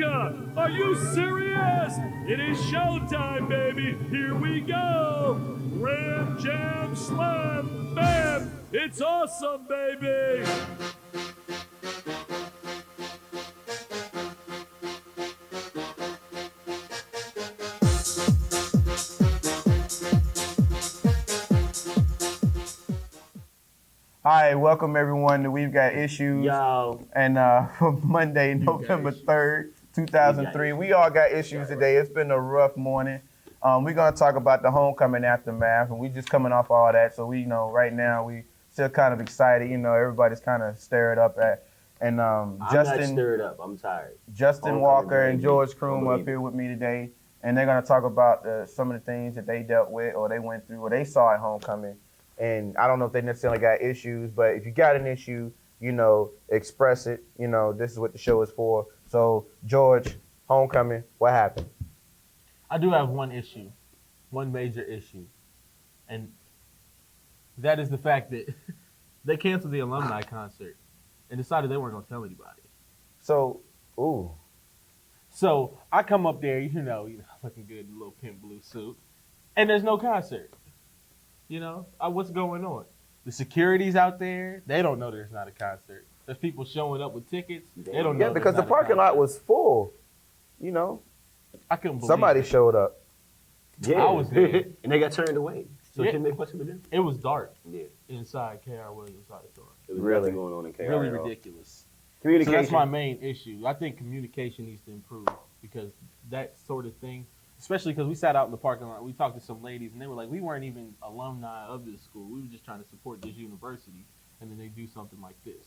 America! Are you serious? It is showtime, baby! Here we go! Ram, jam, slam, bam! It's awesome, baby! Hi, welcome everyone to We've Got Issues. Yo. And for Monday, November 3rd, 2003. We all got issues today. It's been a rough morning. We're going to talk about the homecoming aftermath, and we just coming off all that. So we right now we still kind of excited. Everybody's kind of stirred up at. And I'm Justin, not stirred up. I'm tired. Justin Walker and George Croom up here with me today. And they're going to talk about some of the things that they dealt with or they went through or they saw at homecoming. And I don't know if they necessarily got issues, but if you got an issue, express it. This is what the show is for. So, George, homecoming, what happened? I do have one issue, one major issue. And that is the fact that they canceled the alumni concert and decided they weren't going to tell anybody. So I come up there, looking good in a little pink blue suit, and there's no concert. What's going on? The security's out there. They don't know there's not a concert. There's people showing up with tickets. They don't know. Yeah, because the parking lot was full. I couldn't believe somebody showed up. Yeah. I was there. And they got turned away. So Yeah. can they question them? It was dark. Yeah. Inside K.R. Williams Auditorium. There was Really? nothing going on in KR Really at all. ridiculous. So Communication. that's my main issue. I think communication needs to improve because that sort of thing, especially because we sat out in the parking lot, we talked to some ladies, and they were like, we weren't even alumni of this school. We were just trying to support this university, and then they do something like this.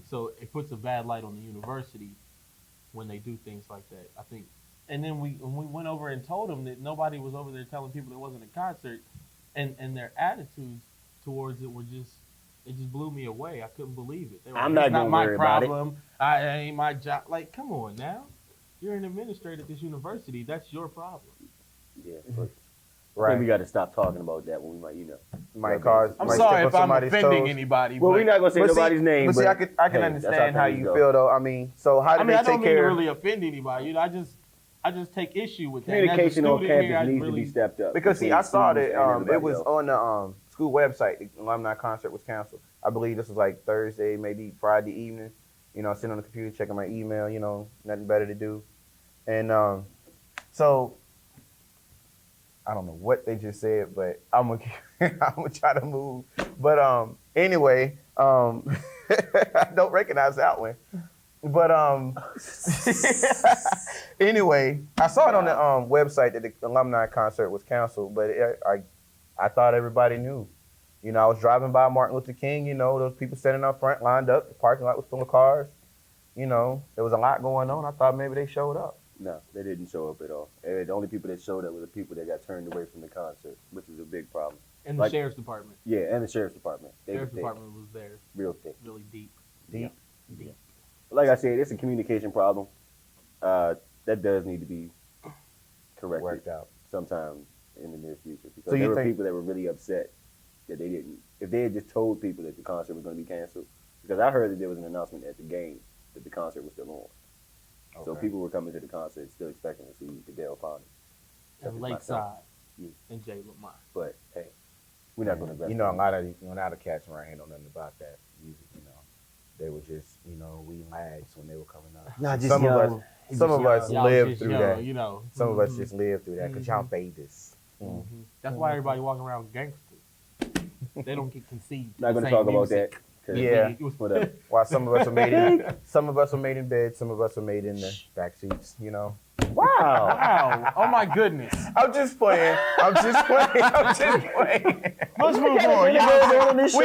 So it puts a bad light on the university when they do things like that, I think. And then when we went over and told them that nobody was over there telling people there wasn't a concert, and their attitudes towards it it just blew me away. I couldn't believe it. They were I'm like, not it's gonna my worry about it. problem. I ain't my job. Like, come on now. You're an administrator at this university. That's your problem. Yeah. But I Right. think we got to stop talking about that when we Might cause. I'm might sorry step if on I'm somebody's offending toes. anybody. Well, but, we're not going to say But see- nobody's name. But see, I can hey, understand that's how things you go. feel though. So how did I they don't take mean to care? really offend anybody. I just take issue with that. Communication And as a on student campus here, I needs really, to be stepped up. Because see, between I saw that students and it everybody was else. on the school website. The alumni concert was canceled. I believe this was like Thursday, maybe Friday evening. Sitting on the computer checking my email. Nothing better to do, and so I don't know what they just said, but I'm gonna try to move. But anyway, I don't recognize that one. But anyway, I saw it on the website that the alumni concert was canceled, but I thought everybody knew. I was driving by Martin Luther King, those people standing up front, lined up, the parking lot was full of cars. There was a lot going on. I thought maybe they showed up. No, they didn't show up at all. The only people that showed up were the people that got turned away from the concert, which is a big problem. and the sheriff's department. Yeah, and the sheriff's department. They Sheriff's were thick, department was there, real thick. really deep. Deep. Like I said, it's a communication problem. That does need to be corrected Worked out. sometime in the near future. Because So you there were think- people that were really upset that they didn't. If they had just told people that the concert was going to be canceled, because I heard that there was an announcement at the game that the concert was still on. So Okay. people were coming to the concert still expecting to see the Dale Pond. And Lakeside Yeah. and Jay Lamont. But hey, we're not going to. A lot of cats around here know nothing about that. They were just, we lags when they were coming up. Nah, just some young. of us Y'all lived just through young, that. Some of us Mhm. just lived through that because y'all Mhm. babies. That's why everybody walking around gangsters. They don't get conceived. Not going to talk about that. 'Cause Yeah. Whatever. While some of us were made in, some of us were made in bed, some of us were made in the back seats. Wow. Wow. Oh my goodness. I'm just playing. Let's move on. We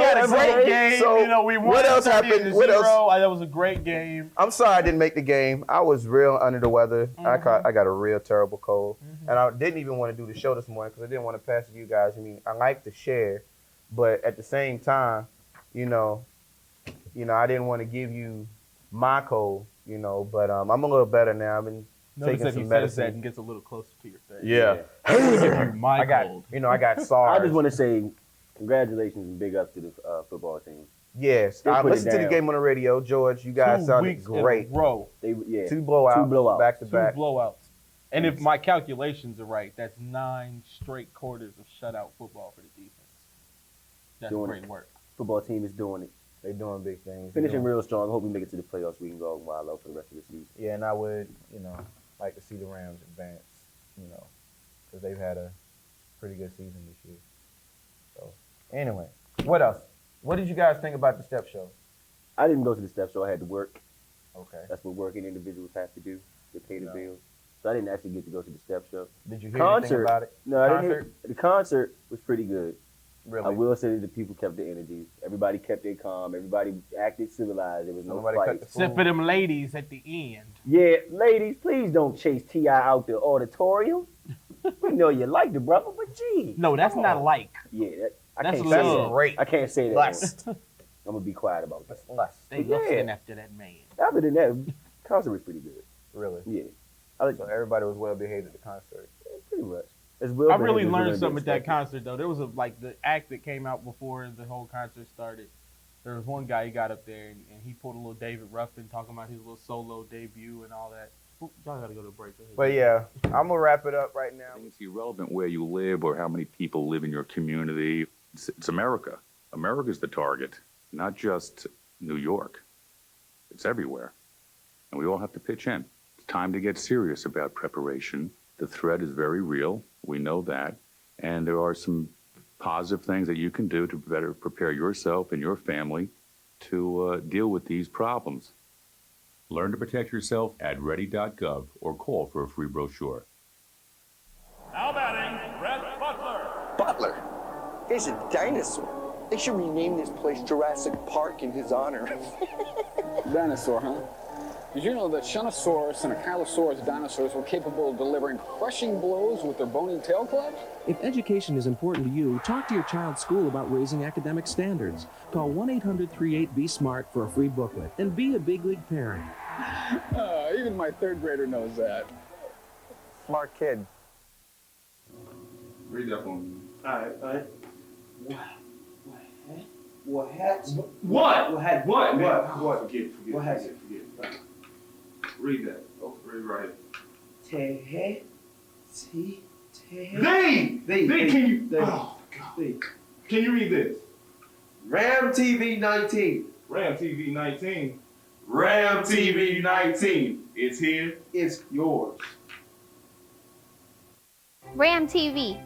had a great game. So, We won. what else happened? What else? That was a great game. I'm sorry I didn't make the game. I was real under the weather. I got a real terrible cold, and I didn't even want to do the show this morning because I didn't want to pass it to you guys. I like to share, but at the same time, I didn't want to give you my cold. But I'm a little better now. I've been Notice taking that some he says medicine. that and gets a little closer to your face. Yeah. My I got cold. I got SARS. I just want to say congratulations and big ups to the football team. Yes, They I put it listened to the down. game on the radio. George, you guys 2 sounded weeks great. in a row. Two Two blowouts, back to 2 back. blowouts. And if my calculations are right, that's 9 straight quarters of shutout football for the defense. That's Doing great it. work. Football team is doing it. They doing big things. Finishing real strong. I hope we make it to the playoffs. We can go wild out for the rest of the season. Yeah, and I would, like to see the Rams advance, because they've had a pretty good season this year. So, anyway, what else? What did you guys think about the step show? I didn't go to the step show. I had to work. Okay. That's what working individuals have to do to pay the No. bills. So I didn't actually get to go to the step show. Did you hear anything about it? No, I didn't hear. The concert was pretty good. Really? I will say that the people kept the energy. Everybody kept their calm. Everybody acted civilized. There was no Nobody cut fight. the Except for them ladies at the end. Yeah, ladies, please don't chase T.I. out the auditorium. We know you like the brother, but gee. No, that's not like. Yeah, I That's can't love. say that. Great. I can't say that. Lust. I'm gonna be quiet about that. That's lust. They Yeah. lusting after that man. Other than that, concert was pretty good. Really? Yeah, I like So everybody was well behaved at the concert. pretty much. As well I behaved really as we're learned gonna something be at that expected. concert though. There was the act that came out before the whole concert started. There was one guy, he got up there and he pulled a little David Ruffin talking about his little solo debut and all that. Oop, y'all gotta go to a break. Go ahead. But yeah, I'm gonna wrap it up right now. I think it's irrelevant where you live or how many people live in your community. It's America. America's the target, not just New York. It's everywhere. And we all have to pitch in. It's time to get serious about preparation. The threat is very real. We know that. And there are some positive things that you can do to better prepare yourself and your family to deal with these problems. Learn to protect yourself at ready.gov or call for a free brochure. Now batting, Brett Butler. Butler? He's a dinosaur. They should rename this place Jurassic Park in his honor. Dinosaur, huh? Did you know that Shunosaurus and Ankylosaurus dinosaurs were capable of delivering crushing blows with their bony tail clubs? If education is important to you, talk to your child's school about raising academic standards. Call 1-800-38-BE-SMART for a free booklet and be a big league parent. Even my third grader knows that. Smart kid. Read that one. All right. What? Forget. What has it? Forget. Read that. Oh, read right. Tehe. Can you? Oh, God. They. Can you read this? Ram TV 19. Ram TV 19. Ram TV 19. It's here. It's yours. Ram TV.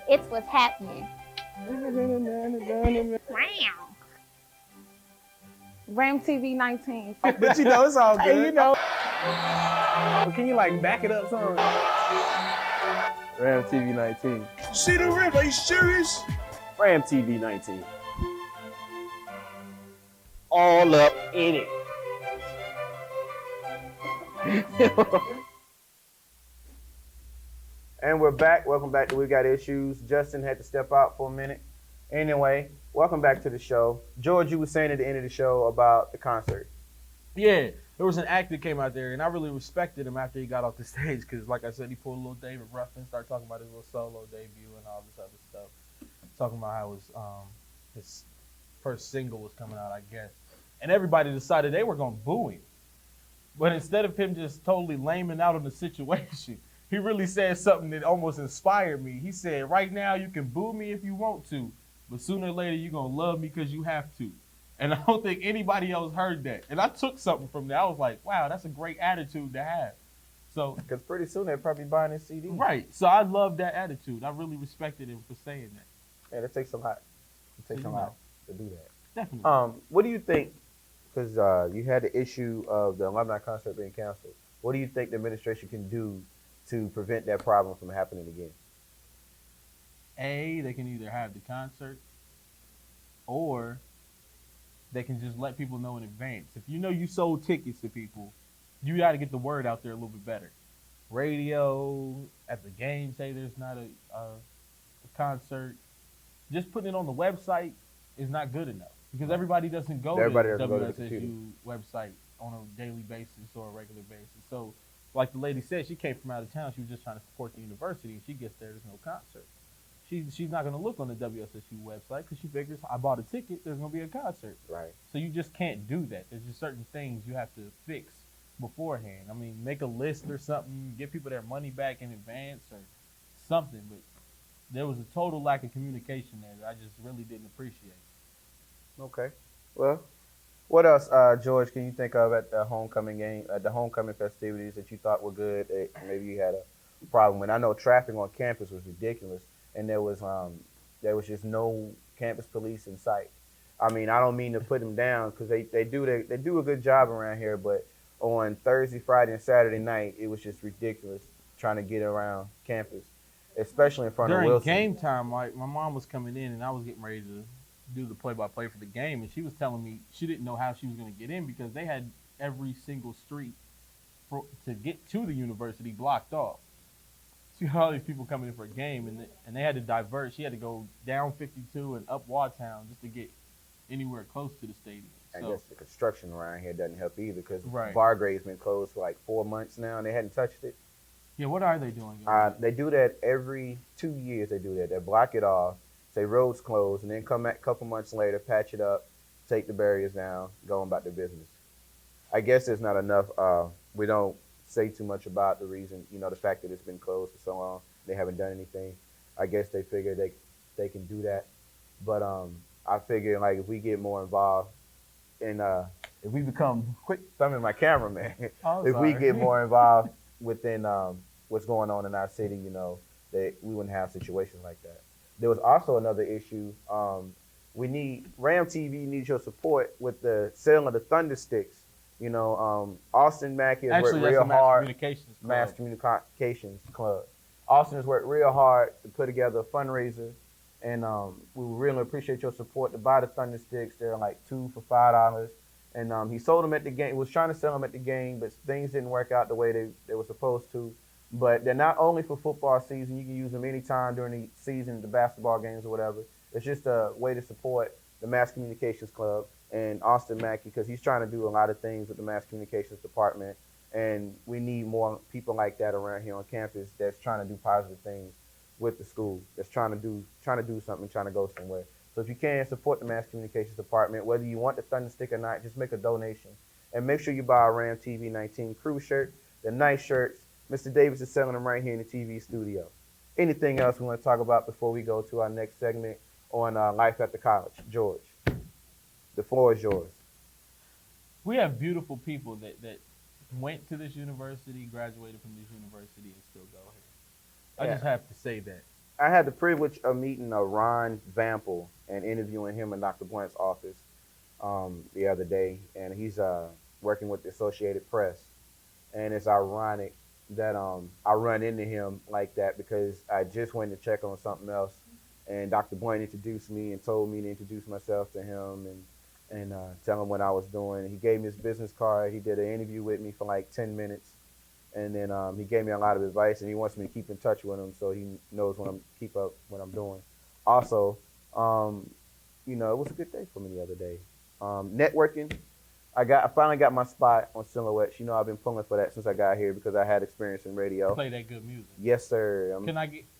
It's what's happening. Ram TV 19. But it's all good. Can you back it up some? Ram TV 19. See the rim? Are you serious? Ram TV 19. All up in it. And we're back. Welcome back to We Got Issues. Justin had to step out for a minute. Anyway, welcome back to the show. George, you were saying at the end of the show about the concert. Yeah, there was an act that came out there, and I really respected him after he got off the stage because, like I said, he pulled a little David Ruffin, started talking about his little solo debut and all this other stuff. Talking about how his first single was coming out, I guess. And everybody decided they were going to boo him. But instead of him just totally laming out on the situation, he really said something that almost inspired me. He said, right now you can boo me if you want to, but sooner or later you're going to love me because you have to. And I don't think anybody else heard that. And I took something from that. I was like, wow, that's a great attitude to have. So, because pretty soon they're probably buying his CD. Right. So I love that attitude. I really respected him for saying that. Yeah, that takes a lot. It takes a lot to do that. Definitely. What do you think, because you had the issue of the alumni concert being canceled, what do you think the administration can do to prevent that problem from happening again? They can either have the concert or they can just let people know in advance. If you know you sold tickets to people, you got to get the word out there a little bit better. Radio, at the game, say there's not a concert. Just putting it on the website is not good enough because everybody doesn't go to the WSSU website on a daily basis or a regular basis. So, like the lady said, she came from out of town. She was just trying to support the university, and she gets there's no concert. she's not gonna look on the WSSU website because she figures I bought a ticket, there's gonna be a concert. Right. So you just can't do that. There's just certain things you have to fix beforehand. I mean, make a list or something, give people their money back in advance or something. But there was a total lack of communication there that I just really didn't appreciate. Okay. Well, what else, George, can you think of at the homecoming game, at the homecoming festivities that you thought were good, that maybe you had a problem with? I know traffic on campus was ridiculous, and there was just no campus police in sight. I mean, I don't mean to put them down because they do a good job around here, but on Thursday, Friday, and Saturday night, it was just ridiculous trying to get around campus, especially in front of Wilson. During game time, my mom was coming in, and I was getting ready to do the play-by-play for the game, and she was telling me she didn't know how she was going to get in because they had every single street to get to the university blocked off. So you had all these people coming in for a game, and they had to divert. She had to go down 52 and up Wadtown just to get anywhere close to the stadium. I guess the construction around here doesn't help either because Right. Bargrave's been closed for like 4 months now, and they hadn't touched it. Yeah, what are they doing? They do that every 2 years. They do that. They block it off, say roads closed, and then come back a couple months later, patch it up, take the barriers down, go on about their business. I guess there's not enough. We don't say too much about the reason, the fact that it's been closed for so long. They haven't done anything. I guess they figure they can do that. But I figure like if we get more involved and if we become quick thumbing my cameraman, if we get more involved within what's going on in our city, that we wouldn't have situations like that. There was also another issue. Ram TV needs your support with the sale of the Thunder Sticks. Austin Mackey has worked real hard. Mass Communications Club. Austin has worked real hard to put together a fundraiser, and we really appreciate your support to buy the Thunder Sticks. They're like 2 for $5, and he sold them at the game. He was trying to sell them at the game, but things didn't work out the way they were supposed to. But they're not only for football season. You can use them anytime during the season, the basketball games or whatever. It's just a way to support the Mass Communications Club and Austin Mackey because he's trying to do a lot of things with the Mass Communications Department, and we need more people like that around here on campus that's trying to do positive things with the school, that's trying to do something, trying to go somewhere. So if you can, support the Mass Communications Department, whether you want the Thunder Stick or not, just make a donation. And make sure you buy a Ram TV 19 crew shirt. They're nice shirts. Mr. Davis is selling them right here in the TV studio. Anything else we want to talk about before we go to our next segment on Life After College? George, the floor is yours. We have beautiful people that went to this university, graduated from this university, and still go here. I just have to say that. I had the privilege of meeting Ron Vampel and interviewing him in Dr. Blunt's office the other day, and he's working with the Associated Press. And it's ironic that I run into him like that because I just went to check on something else, and Dr. Blunt introduced me and told me to introduce myself to him and tell him what I was doing. He gave me his business card. He did an interview with me for like 10 minutes, and then he gave me a lot of advice, and he wants me to keep in touch with him so he knows keep up what I'm doing. Also, it was a good day for me the other day. Networking. I finally got my spot on Silhouettes. I've been pulling for that since I got here because I had experience in radio. Play that good music. Yes, sir.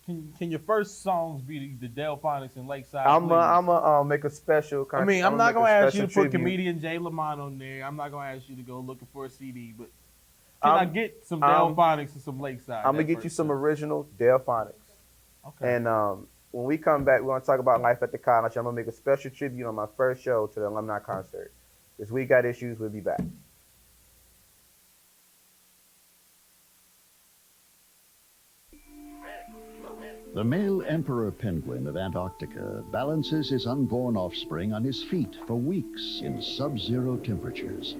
Can your first songs be the Delphonics and Lakeside? I'm gonna make a special. I'm not gonna ask you to put comedian Jay Lamont on there. I'm not gonna ask you to go looking for a CD, but can I get some Delphonics and some Lakeside? I'm gonna get you some original Delphonics. Okay. And when we come back, we're gonna talk about Life at the College. I'm gonna make a special tribute on my first show to the alumni concert. This week got issues. We'll be back. The male emperor penguin of Antarctica balances his unborn offspring on his feet for weeks in sub-zero temperatures.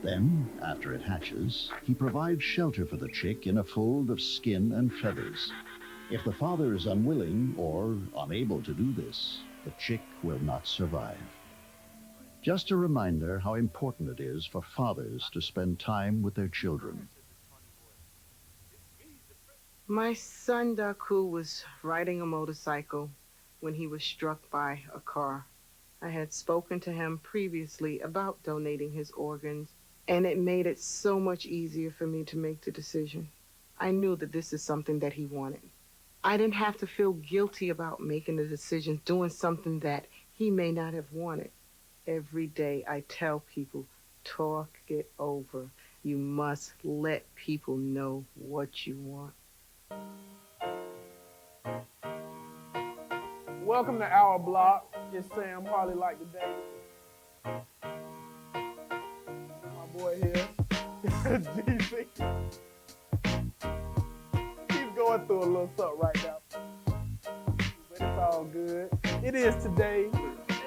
Then, after it hatches, he provides shelter for the chick in a fold of skin and feathers. If the father is unwilling or unable to do this, the chick will not survive. Just a reminder how important it is for fathers to spend time with their children. My son Daku was riding a motorcycle when he was struck by a car. I had spoken to him previously about donating his organs, and it made it so much easier for me to make the decision. I knew that this is something that he wanted. I didn't have to feel guilty about making the decision, doing something that he may not have wanted. Every day I tell people, talk it over. You must let people know what you want. Welcome to Our Block. It's Sam Harley like today. My boy here, DC. He's going through a little something right now. But it's all good. It is today.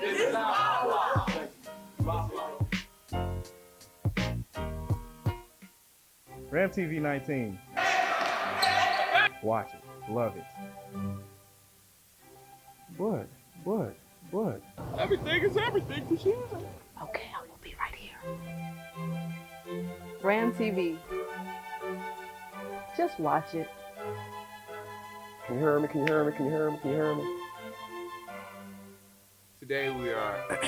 It's Our Block. Ram TV 19. Watch it. Love it. What? Everything is everything for sure. Okay, I will be right here. Ram TV. Just watch it. Can you hear me? Can you hear me? Can you hear me? Can you hear me? Today we are. That's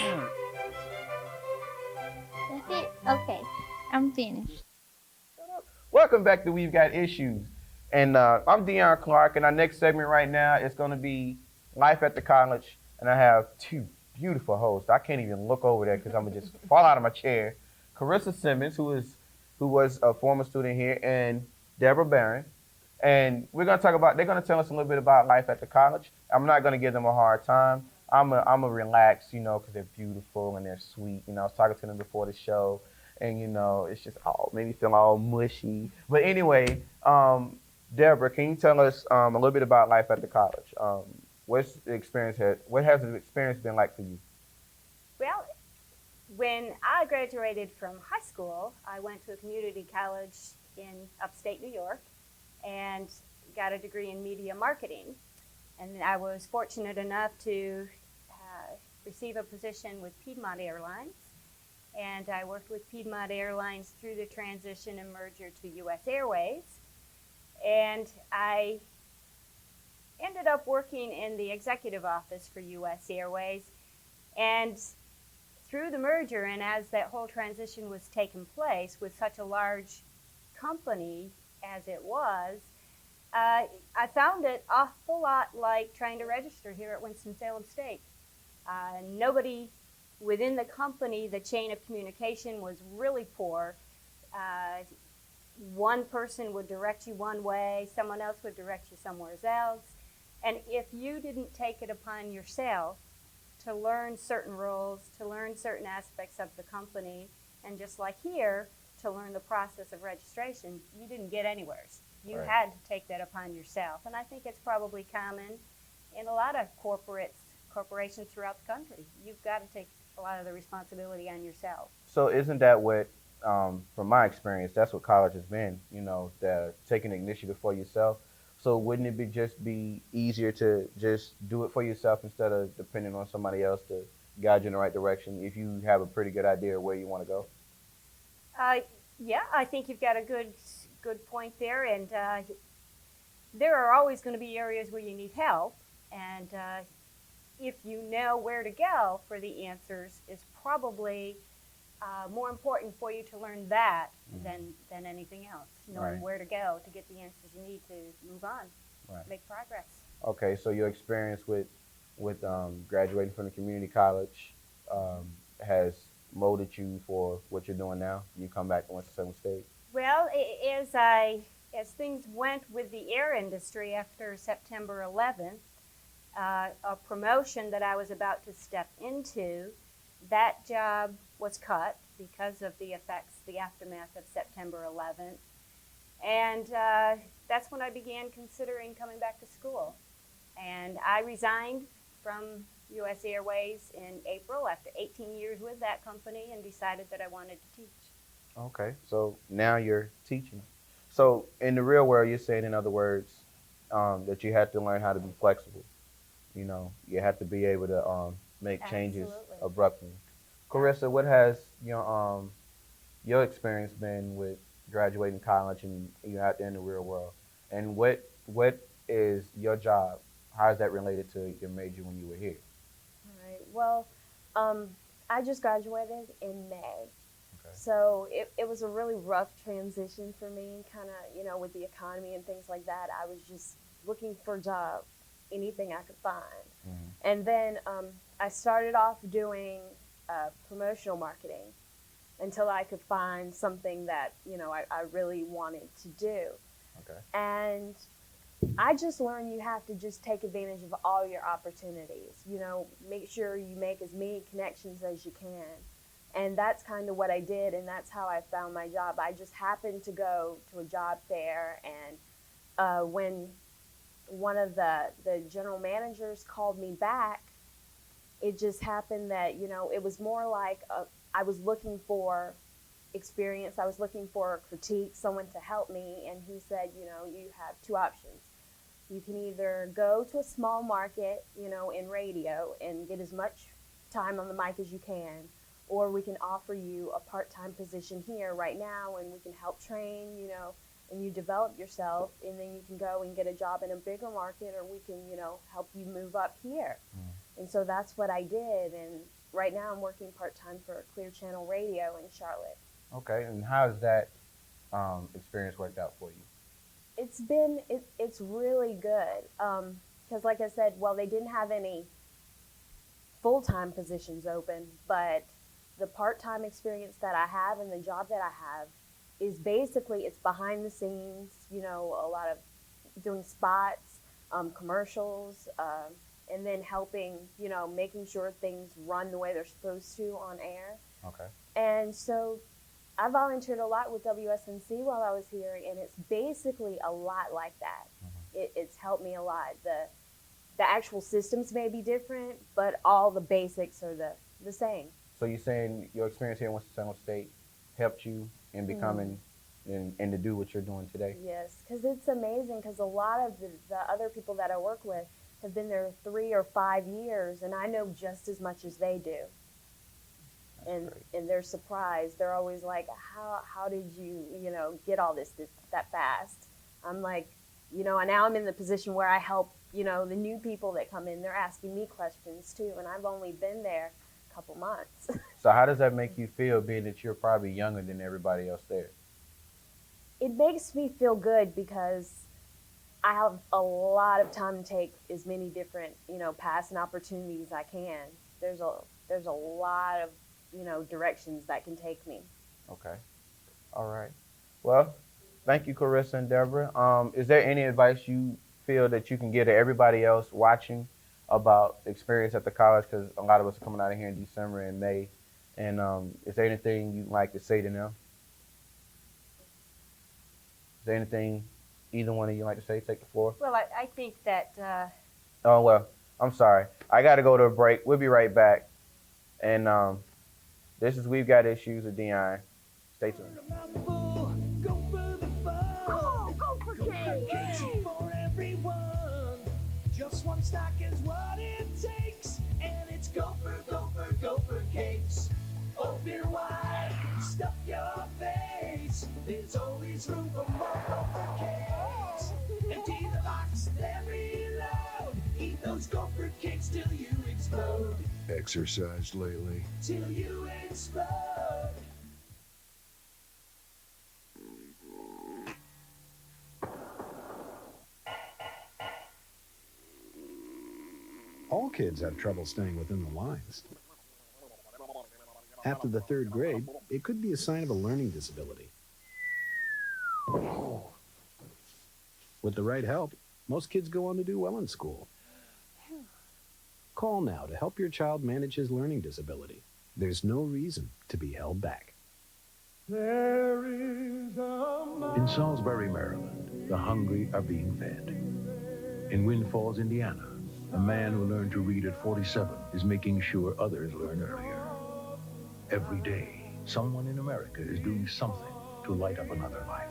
it? Okay, I'm finished. Welcome back to We've Got Issues. And I'm Dion Clark, and our next segment right now is going to be Life at the College. And I have two beautiful hosts. I can't even look over there because I'm going to just fall out of my chair. Carissa Simmons, who was a former student here, and Deborah Barron. And we're going to talk about, they're going to tell us a little bit about life at the college. I'm not going to give them a hard time. I'm a relax, because they're beautiful and they're sweet. I was talking to them before the show, and, it's just made me feel all mushy. But anyway, Deborah, can you tell us a little bit about life at the college? What has the experience been like for you? Well, when I graduated from high school, I went to a community college in upstate New York and got a degree in media marketing. And I was fortunate enough to receive a position with Piedmont Airlines. And I worked with Piedmont Airlines through the transition and merger to U.S. Airways. And I ended up working in the executive office for U.S. Airways. And through the merger, and as that whole transition was taking place with such a large company as it was, I found it an awful lot like trying to register here at Winston-Salem State. Nobody within the company, the chain of communication was really poor. One person would direct you one way, someone else would direct you somewhere else. And if you didn't take it upon yourself to learn certain roles, to learn certain aspects of the company, and just like here, to learn the process of registration, you didn't get anywhere. You Right. had to take that upon yourself. And I think it's probably common in a lot of corporations throughout the country. You've got to take a lot of the responsibility on yourself. So isn't that what, from my experience, that's what college has been, the taking the initiative for yourself. So wouldn't it just be easier to just do it for yourself instead of depending on somebody else to guide you in the right direction if you have a pretty good idea of where you want to go? Yeah, I think you've got a good point there. And there are always going to be areas where you need help. And if you know where to go for the answers, it's probably more important for you to learn that than anything else. Knowing Right. where to go to get the answers you need to move on, Right. make progress. Okay, so your experience with graduating from the community college has molded you for what you're doing now? You come back to Winston-Salem State? Well, as things went with the air industry after September 11th, a promotion that I was about to step into, that job was cut because of the aftermath of September 11th. And that's when I began considering coming back to school. And I resigned from U.S. Airways in April after 18 years with that company and decided that I wanted to teach. Okay, so now you're teaching. So in the real world, you're saying, in other words, that you had to learn how to be flexible. You have to be able to make changes abruptly. Carissa, what has your experience been with graduating college and you're out there in the real world? And what is your job? How is that related to your major when you were here? All right. Well, I just graduated in May. So it was a really rough transition for me, kind of, with the economy and things like that. I was just looking for a job, anything I could find. And then I started off doing promotional marketing until I could find something that, I really wanted to do. Okay. And I just learned you have to just take advantage of all your opportunities. Make sure you make as many connections as you can. And that's kind of what I did, and that's how I found my job. I just happened to go to a job fair, and when one of the general managers called me back, it just happened that, it was more like I was looking for experience. I was looking for a critique, someone to help me, and he said, you have two options. You can either go to a small market, in radio and get as much time on the mic as you can, or we can offer you a part-time position here right now, and we can help train, and you develop yourself, and then you can go and get a job in a bigger market, or we can, help you move up here. And so that's what I did, and right now I'm working part-time for Clear Channel Radio in Charlotte. Okay, and how has that experience worked out for you? It's really good, because like I said, well, they didn't have any full-time positions open, but the part-time experience that I have and the job that I have is basically, it's behind the scenes, a lot of doing spots, commercials, and then helping, making sure things run the way they're supposed to on air. Okay. And so I volunteered a lot with WSNC while I was here, and it's basically a lot like that. It's helped me a lot. The actual systems may be different, but all the basics are the same. So you're saying your experience here in Winston-Salem State helped you in becoming and to do what you're doing today? Yes, because it's amazing, because a lot of the other people that I work with have been there 3 or 5 years, and I know just as much as they do. And they're surprised. They're always like, how did you, get all this that fast? I'm like, and now I'm in the position where I help, the new people that come in. They're asking me questions too, and I've only been there a couple months. So how does that make you feel, being that you're probably younger than everybody else there? It makes me feel good because I have a lot of time to take as many different, paths and opportunities as I can. There's a lot of, directions that can take me. Okay. All right. Well, thank you, Carissa and Deborah. Is there any advice you feel that you can give to everybody else watching about experience at the college? Because a lot of us are coming out of here in December and May. And is there anything you'd like to say to them? Is there anything either one of you like to say? Take the floor. Well, I think that... Oh, well, I'm sorry. I got to go to a break. We'll be right back. And this is We've Got Issues with Dion. Stay tuned. For everyone. Just one stock is what it takes, and it's Gopher Cakes. Open wide, stuff your face. There's always room for more Gopher Cakes. Empty the box, then reload. Eat those Gopher Cakes till you explode. Exercised lately? Till you explode. All kids have trouble staying within the lines. After the 3rd grade, it could be a sign of a learning disability. With the right help, most kids go on to do well in school. Call now to help your child manage his learning disability. There's no reason to be held back. There is In Salisbury, Maryland, the hungry are being fed. In Wind Falls, Indiana, a man who learned to read at 47 is making sure others learn earlier. Every day, someone in America is doing something to light up another life.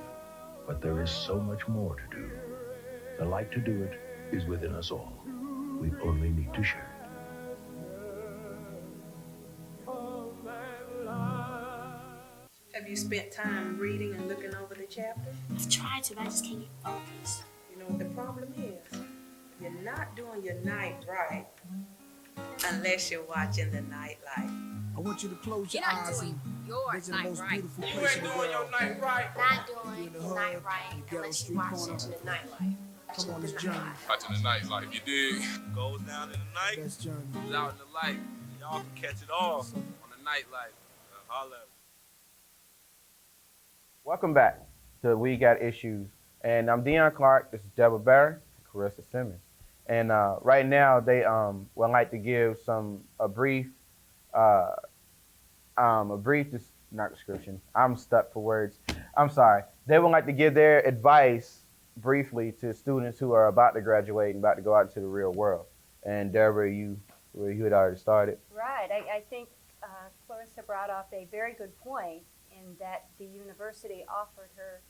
But there is so much more to do. The light to do it is within us all. We only need to share it. Have you spent time reading and looking over the chapter? I've tried to, but I just can't get focused. You know what the problem is? You're not doing your night right unless you're watching the nightlight. I want you to close You're your not eyes doing and your visit the night most right. beautiful You place ain't in the doing world. your night right. Not doing in the the hood, night right you ghetto unless street you watch corner. into the nightlight. Come on this journey. Watching the nightlife, you dig? Goes down in the night. Best journey. Comes out in the light. Y'all can catch it all on the nightlife. Holla. Welcome back to We Got Issues. And I'm Dion Clark. This is Deborah Barrett, Carissa Simmons. And right now, they would like to give a brief, not description. I'm stuck for words. I'm sorry. They would like to give their advice briefly to students who are about to graduate and about to go out into the real world. And Deborah, you had already started. Right. I think Clarissa brought up a very good point in that the university offered her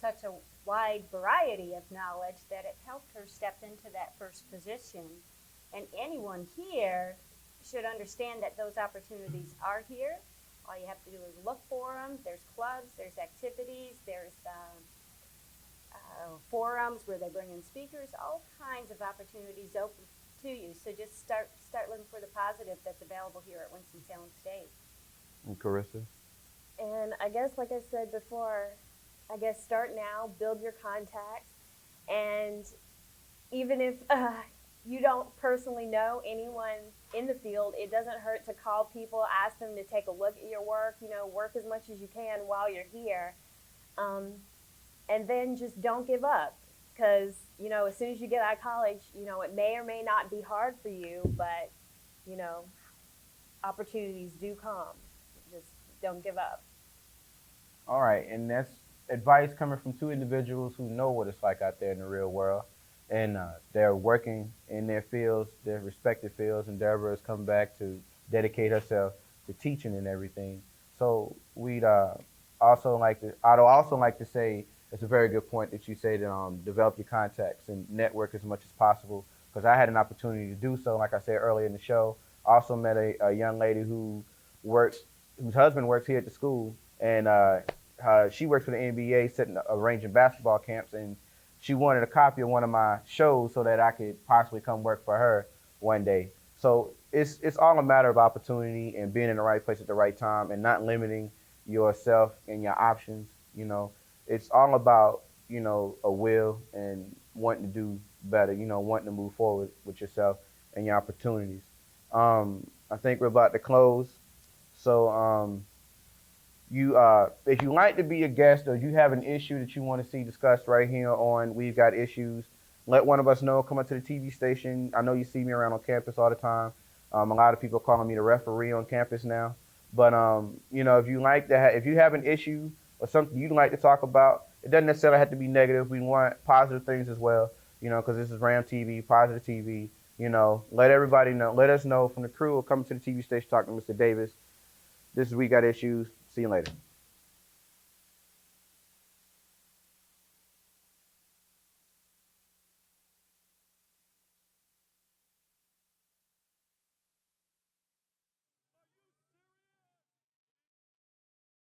such a wide variety of knowledge that it helped her step into that first position. And anyone here should understand that those opportunities are here. All you have to do is look for them. There's clubs, there's activities, there's forums where they bring in speakers, all kinds of opportunities open to you. So just start looking for the positive that's available here at Winston-Salem State. And Carissa? And I guess, like I said before, start now, build your contacts, and even if you don't personally know anyone in the field, it doesn't hurt to call people, ask them to take a look at your work, work as much as you can while you're here. And then just don't give up, because, as soon as you get out of college, it may or may not be hard for you, but, opportunities do come. Just don't give up. All right, and that's advice coming from two individuals who know what it's like out there in the real world, and they're working in their fields, their respective fields, and Deborah has come back to dedicate herself to teaching and everything. So I'd also like to say it's a very good point that you say to develop your contacts and network as much as possible, because I had an opportunity to do so. Like I said earlier in the show, I also met a young lady whose husband works here at the school, and she works for the NBA, arranging basketball camps, and she wanted a copy of one of my shows so that I could possibly come work for her one day. So it's all a matter of opportunity and being in the right place at the right time and not limiting yourself and your options. It's all about, a will and wanting to do better, wanting to move forward with yourself and your opportunities. I think we're about to close. So if you like to be a guest or you have an issue that you want to see discussed right here on We've Got Issues, let one of us know. Come up to the TV station. I know you see me around on campus all the time. A lot of people are calling me the referee on campus now. But if you have an issue or something you'd like to talk about, it doesn't necessarily have to be negative. We want positive things as well, because this is Ram TV, positive TV. Let everybody know. Let us know from the crew or come to the TV station, talk to Mr. Davis. This is We Got Issues. See you later.